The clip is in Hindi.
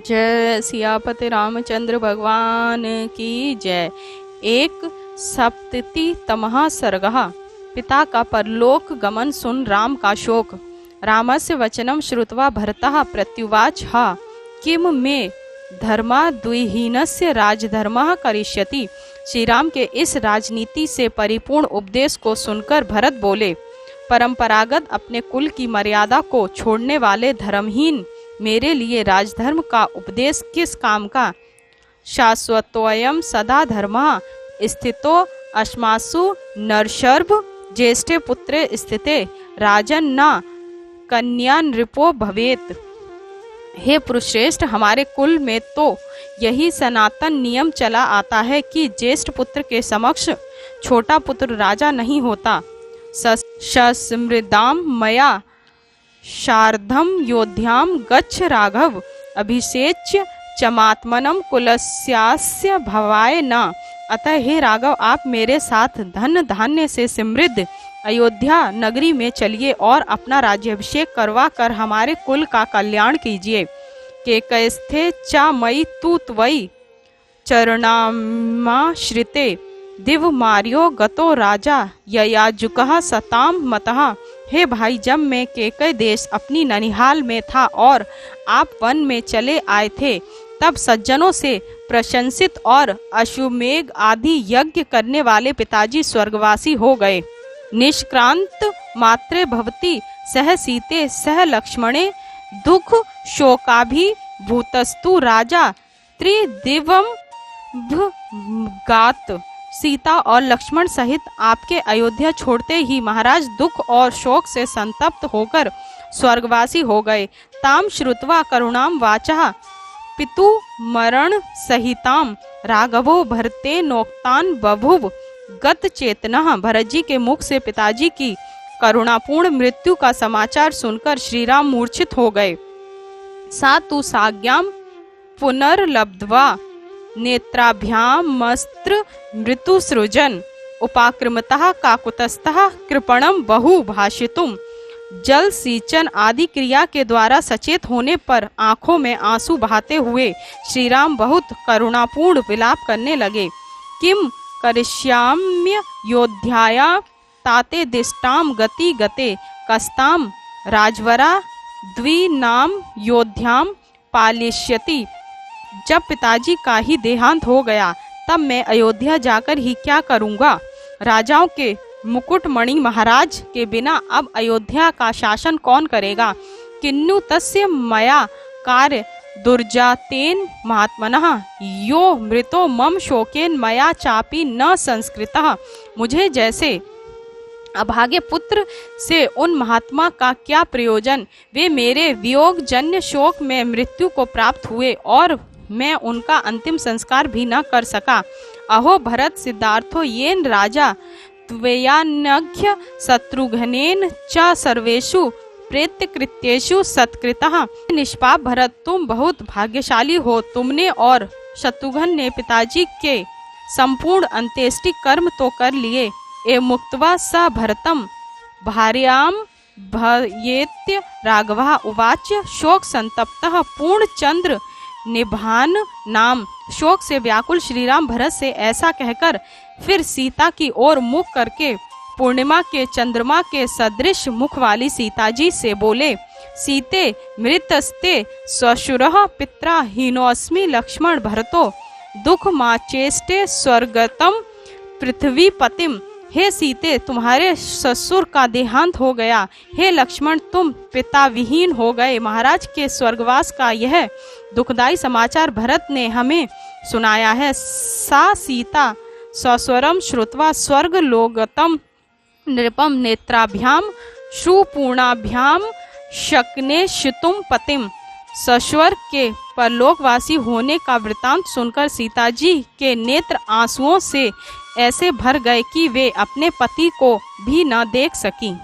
जय सियापति रामचंद्र भगवान की जय। एक सप्ततितमः सर्गः। पिता का परलोक गमन सुन राम का शोक। रामस्य वचनं श्रुत्वा भरतः प्रत्युवाच किम मे धर्माद्विहीनस्य राजधर्मः करिष्यति। श्री राम के इस राजनीति से परिपूर्ण उपदेश को सुनकर भरत बोले, परंपरागत अपने कुल की मर्यादा को छोड़ने वाले धर्महीन मेरे लिए राजधर्म का उपदेश किस काम का। शाश्वतोऽयं सदा धर्मः स्थितो अस्मासु नरशर्भ ज्येष्ठे पुत्रे स्थिते राजन न कन्या नृपो भवेत। हे पुरुषश्रेष्ठ, हमारे कुल में तो यही सनातन नियम चला आता है कि ज्येष्ठ पुत्र के समक्ष छोटा पुत्र राजा नहीं होता। सस्मृदाम मया शार्धम योध्याम गच्छ राघव अभिषेच्य चमात्मनम कुलस्यास्य भवाय न। अतः हे राघव, आप मेरे साथ धन धान्य से समृद्ध अयोध्या नगरी में चलिए और अपना राज्याभिषेक करवा कर हमारे कुल का कल्याण कीजिए। केकयस्थे चा मयि तु त्वयि चरणामाश्रिते दिव मार्यो गतो राजा ययाजुकः सताम मतः। हे भाई, जब मैं केकय देश अपनी ननिहाल में था और आप वन में चले आए थे, तब सज्जनों से प्रशंसित और अश्वमेघ आदि यज्ञ करने वाले पिताजी स्वर्गवासी हो गए। निष्क्रांत मात्रे भवति सह सीते सह लक्ष्मणे दुख शोकाभिभूतस्तु राजा त्रिदिवम गात। सीता और लक्ष्मण सहित आपके अयोध्या छोड़ते ही महाराज दुख और शोक से संतप्त होकर स्वर्गवासी हो गए। ताम श्रुत्वा करुणाम वाचः पितु मरण सहिताम राघवो भरते नोक्तान बभुव गत चेतनः। भरत जी के मुख से पिताजी की करुणापूर्ण मृत्यु का समाचार सुनकर श्री राम मूर्छित हो गए। सा तु साज्ञाम पुनर्लब्ध्वा नेत्राभ्यामस्त्र मृत्युसृजन उपाक्रमतः काकुतस्थः कृपणम बहु भाषितुम। जल सींचन आदि क्रिया के द्वारा सचेत होने पर आंखों में आंसू बहाते हुए श्री राम बहुत करुणापूर्ण विलाप करने लगे। किम करिष्याम्य योध्याया ताते दिष्टाम गति गते कस्ताम राजवरा द्विनाम योध्याम पालिष्यति। जब पिताजी का ही देहांत हो गया, तब मैं अयोध्या जाकर ही क्या करूंगा। राजाओं के मुकुटमणि महाराज के बिना अब अयोध्या का शासन कौन करेगा। किन्नु तस्य मया कार्य दुर्जातेन महात्मनः यो मृतो मम शोकेन मया चापि न संस्कृतः। मुझे जैसे अभागे पुत्र से उन महात्मा का क्या प्रयोजन। वे मेरे वियोग जन्य शोक में मृत्यु को प्राप्त हुए और मैं उनका अंतिम संस्कार भी न कर सका। अहो भरत सिद्धार्थो येन राजा त्वयानघ्य शत्रुघ्नेन च सर्वेषु प्रेत्यकृत्येषु सत्कृतः। निष्पाप भरत, तुम बहुत भाग्यशाली हो। तुमने और शत्रुघ्न ने पिताजी के संपूर्ण अंत्येष्टि कर्म तो कर लिए। ए मुक्त्वा स भरतम भार्याम भयेत्य राघवः उवाच शोक संतप्तः पूर्णचंद्र निभान नाम। शोक से व्याकुल श्रीराम भरत से ऐसा कहकर फिर सीता की ओर मुख करके पूर्णिमा के चंद्रमा के सदृश मुख वाली सीता जी से बोले, सीते मृतस्ते स्वशुरः पित्रा हीनोऽस्मि लक्ष्मण भरतो दुख माचेष्टे स्वर्गतम पृथ्वीपतिम। हे सीते, तुम्हारे ससुर का देहांत हो गया। हे लक्ष्मण, तुम पिता विहीन हो गए। महाराज के स्वर्गवास का यह दुखदायी समाचार भरत ने हमें सुनाया है। सा सीता सस्वरम श्रुत्वा स्वर्ग लोगतम नृपम नेत्राभ्याम सुपूर्णाभ्याम शक्ने शितुम पतिम। सस्वर के परलोकवासी होने का वृतांत सुनकर सीता जी के नेत्र आंसुओं से ऐसे भर गए कि वे अपने पति को भी न देख सकी।